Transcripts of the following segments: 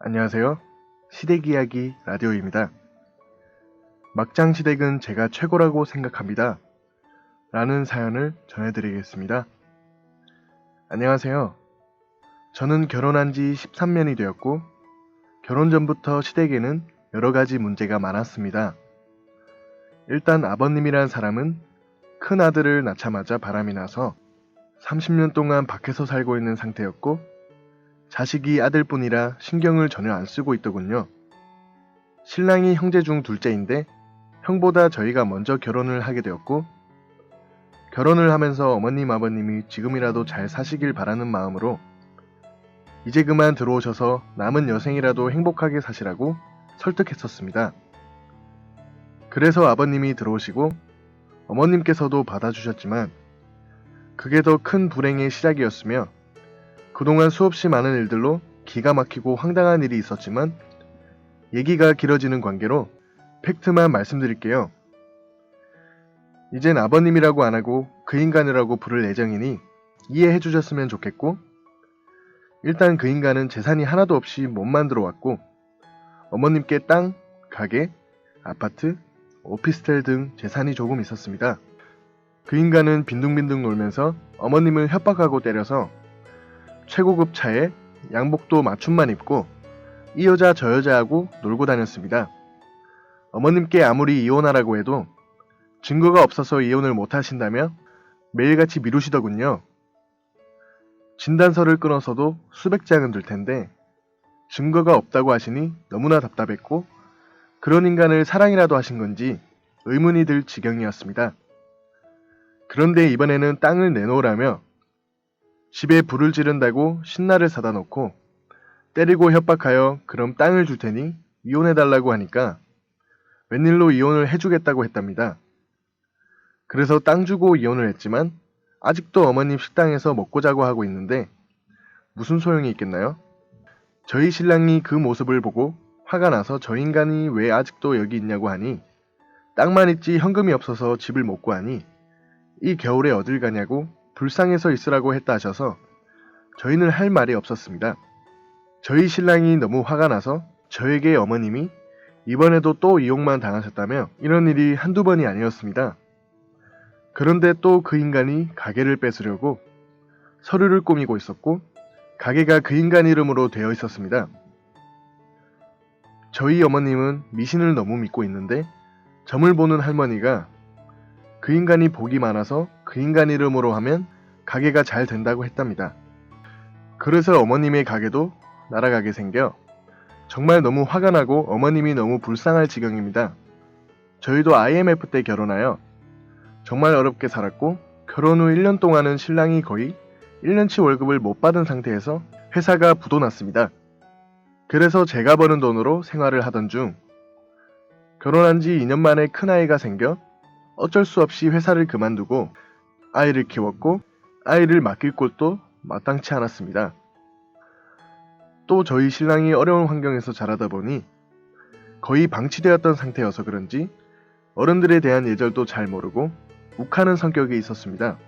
안녕하세요. 시댁 이야기 라디오입니다. 막장 시댁은 제가 최고라고 생각합니다. 라는 사연을 전해드리겠습니다. 안녕하세요. 저는 결혼한 지 13년이 되었고, 결혼 전부터 시댁에는 여러 가지 문제가 많았습니다. 일단 아버님이란 사람은 큰 아들을 낳자마자 바람이 나서 30년 동안 밖에서 살고 있는 상태였고, 자식이 아들뿐이라 신경을 전혀 안 쓰고 있더군요. 신랑이 형제 중 둘째인데 형보다 저희가 먼저 결혼을 하게 되었고, 결혼을 하면서 어머님 아버님이 지금이라도 잘 사시길 바라는 마음으로 이제 그만 들어오셔서 남은 여생이라도 행복하게 사시라고 설득했었습니다. 그래서 아버님이 들어오시고 어머님께서도 받아주셨지만 그게 더 큰 불행의 시작이었으며, 그동안 수없이 많은 일들로 기가 막히고 황당한 일이 있었지만 얘기가 길어지는 관계로 팩트만 말씀드릴게요. 이젠 아버님이라고 안 하고 그 인간이라고 부를 예정이니 이해해 주셨으면 좋겠고, 일단 그 인간은 재산이 하나도 없이 몸만 들어왔고 어머님께 땅, 가게, 아파트, 오피스텔 등 재산이 조금 있었습니다. 그 인간은 빈둥빈둥 놀면서 어머님을 협박하고 때려서 최고급 차에 양복도 맞춤만 입고 이 여자 저 여자하고 놀고 다녔습니다. 어머님께 아무리 이혼하라고 해도 증거가 없어서 이혼을 못 하신다며 매일같이 미루시더군요. 진단서를 끊어서도 수백 장은 될 텐데 증거가 없다고 하시니 너무나 답답했고, 그런 인간을 사랑이라도 하신 건지 의문이 들 지경이었습니다. 그런데 이번에는 땅을 내놓으라며 집에 불을 지른다고 신나를 사다 놓고 때리고 협박하여 그럼 땅을 줄 테니 이혼해달라고 하니까 웬일로 이혼을 해주겠다고 했답니다. 그래서 땅 주고 이혼을 했지만 아직도 어머님 식당에서 먹고 자고 하고 있는데 무슨 소용이 있겠나요? 저희 신랑이 그 모습을 보고 화가 나서 저 인간이 왜 아직도 여기 있냐고 하니 땅만 있지 현금이 없어서 집을 못 구하니 이 겨울에 어딜 가냐고 불쌍해서 있으라고 했다 하셔서 저희는 할 말이 없었습니다. 저희 신랑이 너무 화가 나서 저에게 어머님이 이번에도 또 이용만 당하셨다며 이런 일이 한두 번이 아니었습니다. 그런데 또 그 인간이 가게를 뺏으려고 서류를 꾸미고 있었고 가게가 그 인간 이름으로 되어 있었습니다. 저희 어머님은 미신을 너무 믿고 있는데 점을 보는 할머니가 그 인간이 복이 많아서 그 인간 이름으로 하면 가게가 잘 된다고 했답니다. 그래서 어머님의 가게도 날아가게 생겨 정말 너무 화가 나고 어머님이 너무 불쌍할 지경입니다. 저희도 IMF 때 결혼하여 정말 어렵게 살았고, 결혼 후 1년 동안은 신랑이 거의 1년치 월급을 못 받은 상태에서 회사가 부도났습니다. 그래서 제가 버는 돈으로 생활을 하던 중 결혼한 지 2년 만에 큰아이가 생겨 어쩔 수 없이 회사를 그만두고 아이를 키웠고, 아이를 맡길 곳도 마땅치 않았습니다. 또 저희 신랑이 어려운 환경에서 자라다 보니 거의 방치되었던 상태여서 그런지 어른들에 대한 예절도 잘 모르고 욱하는 성격이 있었습니다.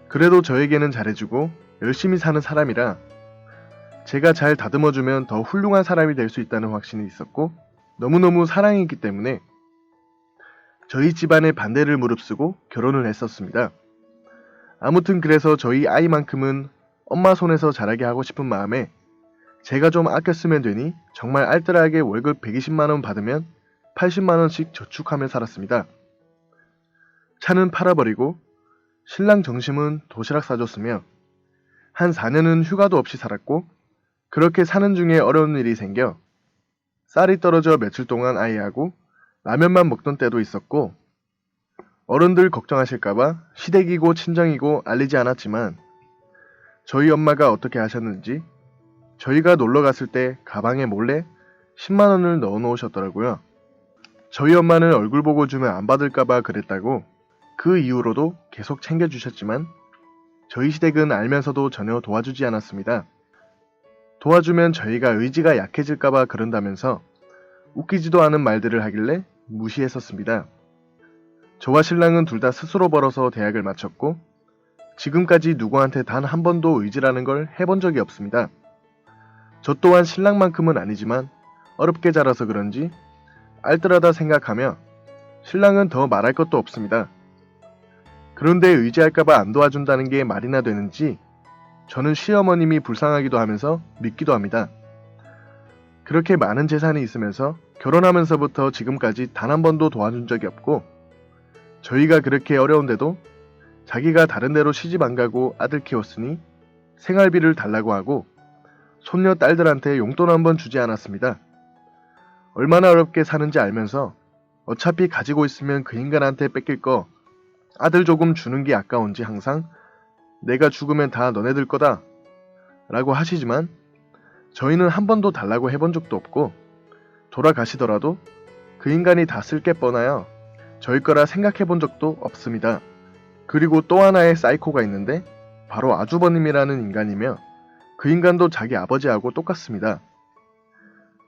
그래도 저에게는 잘해주고 열심히 사는 사람이라 제가 잘 다듬어주면 더 훌륭한 사람이 될 수 있다는 확신이 있었고, 너무너무 사랑이 있기 때문에 저희 집안의 반대를 무릅쓰고 결혼을 했었습니다. 아무튼 그래서 저희 아이만큼은 엄마 손에서 자라게 하고 싶은 마음에 제가 좀 아껴 쓰면 되니 정말 알뜰하게 월급 120만원 받으면 80만원씩 저축하며 살았습니다. 차는 팔아버리고 신랑 정심은 도시락 싸줬으며 한 4년은 휴가도 없이 살았고, 그렇게 사는 중에 어려운 일이 생겨 쌀이 떨어져 며칠 동안 아이하고 라면만 먹던 때도 있었고, 어른들 걱정하실까봐 시댁이고 친정이고 알리지 않았지만 저희 엄마가 어떻게 하셨는지 저희가 놀러 갔을 때 가방에 몰래 10만원을 넣어 놓으셨더라고요. 저희 엄마는 얼굴 보고 주면 안 받을까봐 그랬다고 그 이후로도 계속 챙겨주셨지만 저희 시댁은 알면서도 전혀 도와주지 않았습니다. 도와주면 저희가 의지가 약해질까봐 그런다면서 웃기지도 않은 말들을 하길래 무시했었습니다. 저와 신랑은 둘 다 스스로 벌어서 대학을 마쳤고 지금까지 누구한테 단 한 번도 의지라는 걸 해본 적이 없습니다. 저 또한 신랑만큼은 아니지만 어렵게 자라서 그런지 알뜰하다 생각하며 신랑은 더 말할 것도 없습니다. 그런데 의지할까봐 안 도와준다는 게 말이나 되는지 저는 시어머님이 불쌍하기도 하면서 믿기도 합니다. 그렇게 많은 재산이 있으면서 결혼하면서부터 지금까지 단 한 번도 도와준 적이 없고 저희가 그렇게 어려운데도 자기가 다른 데로 시집 안 가고 아들 키웠으니 생활비를 달라고 하고 손녀 딸들한테 용돈 한 번 주지 않았습니다. 얼마나 어렵게 사는지 알면서 어차피 가지고 있으면 그 인간한테 뺏길 거 아들 조금 주는 게 아까운지 항상 내가 죽으면 다 너네들 거다 라고 하시지만 저희는 한 번도 달라고 해본 적도 없고 돌아가시더라도 그 인간이 다 쓸 게 뻔하여 저희 거라 생각해 본 적도 없습니다. 그리고 또 하나의 사이코가 있는데 바로 아주버님이라는 인간이며 그 인간도 자기 아버지하고 똑같습니다.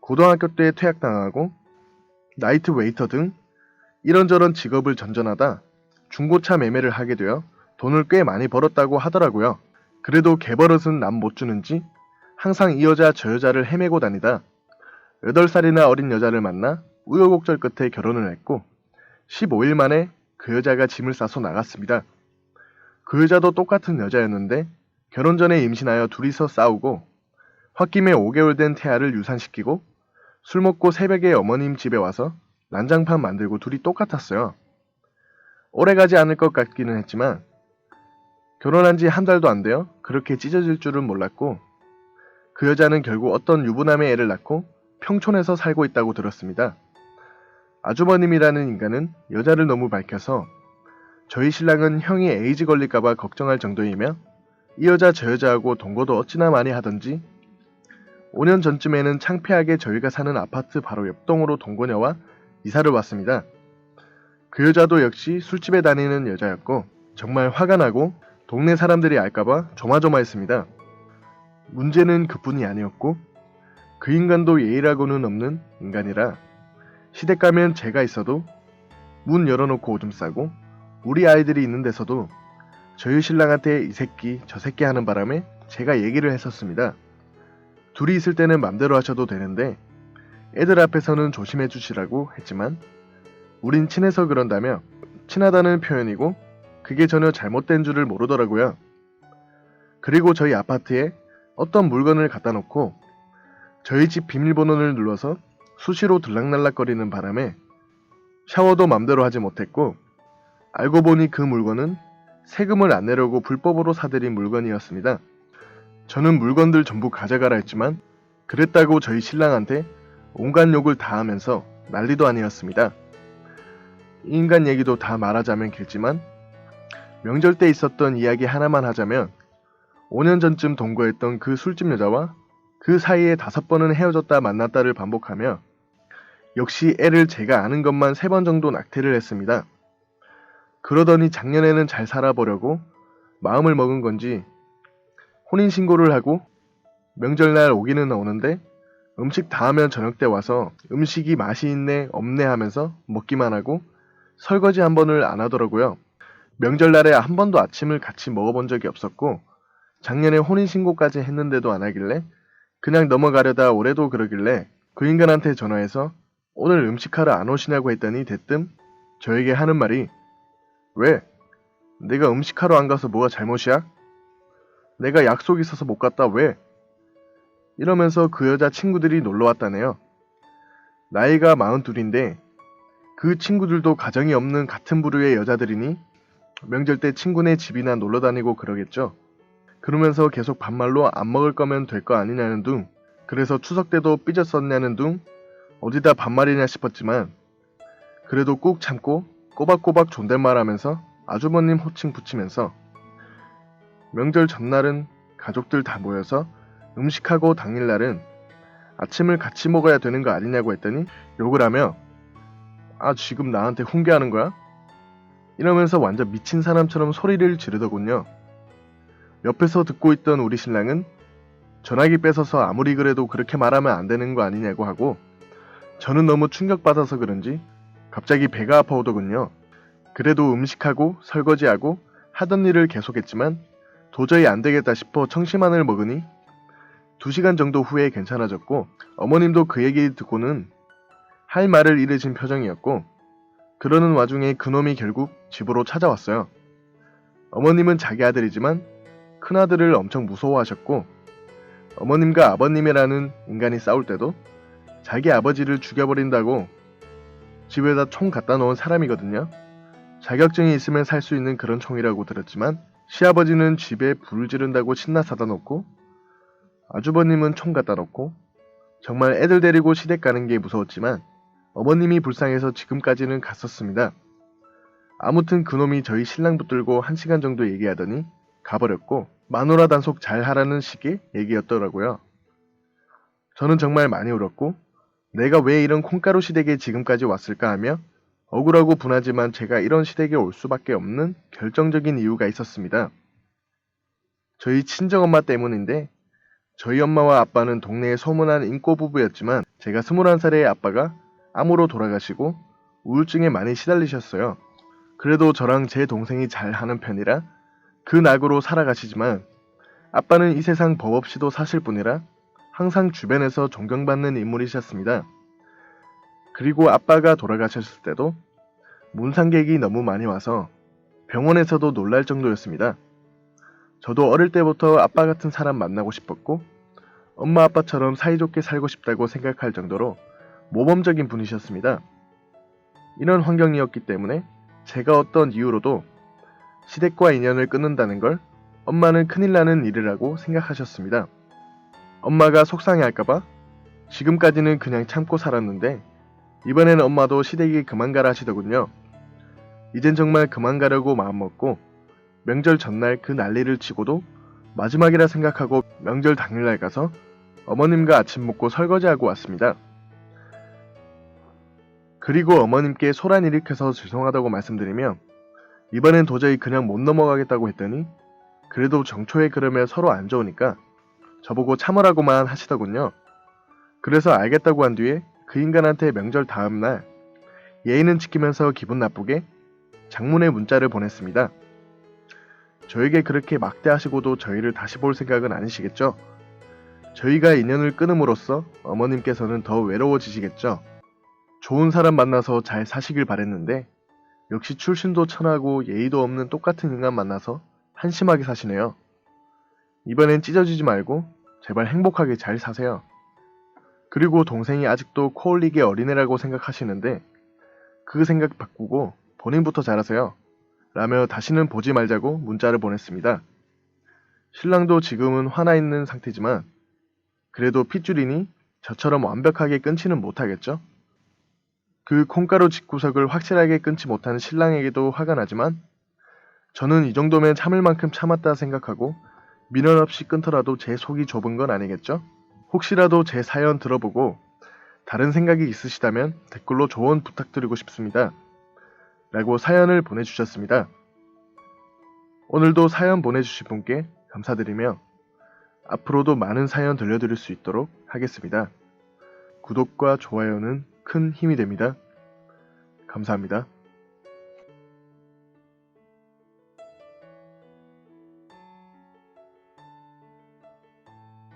고등학교 때 퇴학당하고 나이트 웨이터 등 이런저런 직업을 전전하다 중고차 매매를 하게 되어 돈을 꽤 많이 벌었다고 하더라고요. 그래도 개버릇은 남 못 주는지 항상 이 여자 저 여자를 헤매고 다니다 8살이나 어린 여자를 만나 우여곡절 끝에 결혼을 했고 15일 만에 그 여자가 짐을 싸서 나갔습니다. 그 여자도 똑같은 여자였는데 결혼 전에 임신하여 둘이서 싸우고 홧김에 5개월 된 태아를 유산시키고 술 먹고 새벽에 어머님 집에 와서 난장판 만들고 둘이 똑같았어요. 오래가지 않을 것 같기는 했지만 결혼한 지 한 달도 안 되어 그렇게 찢어질 줄은 몰랐고 그 여자는 결국 어떤 유부남의 애를 낳고 평촌에서 살고 있다고 들었습니다. 아주버님이라는 인간은 여자를 너무 밝혀서 저희 신랑은 형이 에이즈 걸릴까봐 걱정할 정도이며 이 여자 저 여자하고 동거도 어찌나 많이 하던지 5년 전쯤에는 창피하게 저희가 사는 아파트 바로 옆동으로 동거녀와 이사를 왔습니다. 그 여자도 역시 술집에 다니는 여자였고 정말 화가 나고 동네 사람들이 알까봐 조마조마했습니다. 문제는 그뿐이 아니었고 그 인간도 예의라고는 없는 인간이라 시댁 가면 제가 있어도 문 열어놓고 오줌 싸고 우리 아이들이 있는 데서도 저희 신랑한테 이 새끼 저 새끼 하는 바람에 제가 얘기를 했었습니다. 둘이 있을 때는 맘대로 하셔도 되는데 애들 앞에서는 조심해 주시라고 했지만 우린 친해서 그런다며 친하다는 표현이고 그게 전혀 잘못된 줄을 모르더라고요. 그리고 저희 아파트에 어떤 물건을 갖다 놓고 저희 집 비밀번호를 눌러서 수시로 들락날락거리는 바람에 샤워도 맘대로 하지 못했고 알고 보니 그 물건은 세금을 안 내려고 불법으로 사들인 물건이었습니다. 저는 물건들 전부 가져가라 했지만 그랬다고 저희 신랑한테 온갖 욕을 다 하면서 난리도 아니었습니다. 이 인간 얘기도 다 말하자면 길지만 명절 때 있었던 이야기 하나만 하자면 5년 전쯤 동거했던 그 술집 여자와 그 사이에 5번은 헤어졌다 만났다를 반복하며 역시 애를 제가 아는 것만 3번 정도 낙태를 했습니다. 그러더니 작년에는 잘 살아보려고 마음을 먹은 건지 혼인신고를 하고 명절날 오기는 오는데 음식 다 하면 저녁 때 와서 음식이 맛이 있네 없네 하면서 먹기만 하고 설거지 한 번을 안 하더라고요. 명절날에 한 번도 아침을 같이 먹어본 적이 없었고 작년에 혼인신고까지 했는데도 안 하길래 그냥 넘어가려다 올해도 그러길래 그 인간한테 전화해서 오늘 음식하러 안 오시냐고 했더니 대뜸 저에게 하는 말이 왜? 내가 음식하러 안 가서 뭐가 잘못이야? 내가 약속 있어서 못 갔다 왜? 이러면서 그 여자 친구들이 놀러 왔다네요. 나이가 42인데 그 친구들도 가정이 없는 같은 부류의 여자들이니 명절 때 친구네 집이나 놀러 다니고 그러겠죠. 그러면서 계속 반말로 안 먹을 거면 될 거 아니냐는 둥, 그래서 추석 때도 삐졌었냐는 둥, 어디다 반말이냐 싶었지만 그래도 꾹 참고 꼬박꼬박 존댓말하면서 아주버님 호칭 붙이면서 명절 전날은 가족들 다 모여서 음식하고 당일날은 아침을 같이 먹어야 되는 거 아니냐고 했더니 욕을 하며 아 지금 나한테 훈계하는 거야? 이러면서 완전 미친 사람처럼 소리를 지르더군요. 옆에서 듣고 있던 우리 신랑은 전화기 뺏어서 아무리 그래도 그렇게 말하면 안 되는 거 아니냐고 하고 저는 너무 충격받아서 그런지 갑자기 배가 아파오더군요. 그래도 음식하고 설거지하고 하던 일을 계속했지만 도저히 안 되겠다 싶어 청심환을 먹으니 2시간 정도 후에 괜찮아졌고 어머님도 그 얘기 듣고는 할 말을 잃으신 표정이었고 그러는 와중에 그놈이 결국 집으로 찾아왔어요. 어머님은 자기 아들이지만 큰아들을 엄청 무서워하셨고 어머님과 아버님이라는 인간이 싸울 때도 자기 아버지를 죽여버린다고 집에다 총 갖다 놓은 사람이거든요. 자격증이 있으면 살 수 있는 그런 총이라고 들었지만 시아버지는 집에 불을 지른다고 신나 사다 놓고 아주버님은 총 갖다 놓고 정말 애들 데리고 시댁 가는 게 무서웠지만 어머님이 불쌍해서 지금까지는 갔었습니다. 아무튼 그놈이 저희 신랑 붙들고 1시간 정도 얘기하더니 가버렸고 마누라 단속 잘 하라는 식의 얘기였더라고요. 저는 정말 많이 울었고 내가 왜 이런 콩가루 시댁에 지금까지 왔을까 하며 억울하고 분하지만 제가 이런 시댁에 올 수밖에 없는 결정적인 이유가 있었습니다. 저희 친정엄마 때문인데 저희 엄마와 아빠는 동네에 소문난 인꼬 부부였지만 제가 21살에 아빠가 암으로 돌아가시고 우울증에 많이 시달리셨어요. 그래도 저랑 제 동생이 잘하는 편이라 그 낙으로 살아가시지만 아빠는 이 세상 법 없이도 사실 뿐이라 항상 주변에서 존경받는 인물이셨습니다. 그리고 아빠가 돌아가셨을 때도 문상객이 너무 많이 와서 병원에서도 놀랄 정도였습니다. 저도 어릴 때부터 아빠 같은 사람 만나고 싶었고 엄마 아빠처럼 사이좋게 살고 싶다고 생각할 정도로 모범적인 분이셨습니다. 이런 환경이었기 때문에 제가 어떤 이유로도 시댁과 인연을 끊는다는 걸 엄마는 큰일 나는 일이라고 생각하셨습니다. 엄마가 속상해할까봐 지금까지는 그냥 참고 살았는데 이번에는 엄마도 시댁이 그만 가라 하시더군요. 이젠 정말 그만 가려고 마음먹고 명절 전날 그 난리를 치고도 마지막이라 생각하고 명절 당일날 가서 어머님과 아침 먹고 설거지하고 왔습니다. 그리고 어머님께 소란 일으켜서 죄송하다고 말씀드리며 이번엔 도저히 그냥 못 넘어가겠다고 했더니 그래도 정초에 그러면 서로 안 좋으니까 저보고 참으라고만 하시더군요. 그래서 알겠다고 한 뒤에 그 인간한테 명절 다음날 예의는 지키면서 기분 나쁘게 장문의 문자를 보냈습니다. 저에게 그렇게 막대하시고도 저희를 다시 볼 생각은 아니시겠죠? 저희가 인연을 끊음으로써 어머님께서는 더 외로워지시겠죠? 좋은 사람 만나서 잘 사시길 바랬는데 역시 출신도 천하고 예의도 없는 똑같은 인간 만나서 한심하게 사시네요. 이번엔 찢어지지 말고 제발 행복하게 잘 사세요. 그리고 동생이 아직도 코 올리기 어린애라고 생각하시는데 그 생각 바꾸고 본인부터 잘하세요. 라며 다시는 보지 말자고 문자를 보냈습니다. 신랑도 지금은 화나 있는 상태지만 그래도 핏줄이니 저처럼 완벽하게 끊지는 못하겠죠? 그 콩가루 집구석을 확실하게 끊지 못하는 신랑에게도 화가 나지만 저는 이 정도면 참을 만큼 참았다 생각하고 미련 없이 끊더라도 제 속이 좁은 건 아니겠죠? 혹시라도 제 사연 들어보고 다른 생각이 있으시다면 댓글로 조언 부탁드리고 싶습니다. 라고 사연을 보내주셨습니다. 오늘도 사연 보내주신 분께 감사드리며 앞으로도 많은 사연 들려드릴 수 있도록 하겠습니다. 구독과 좋아요는 큰 힘이 됩니다. 감사합니다.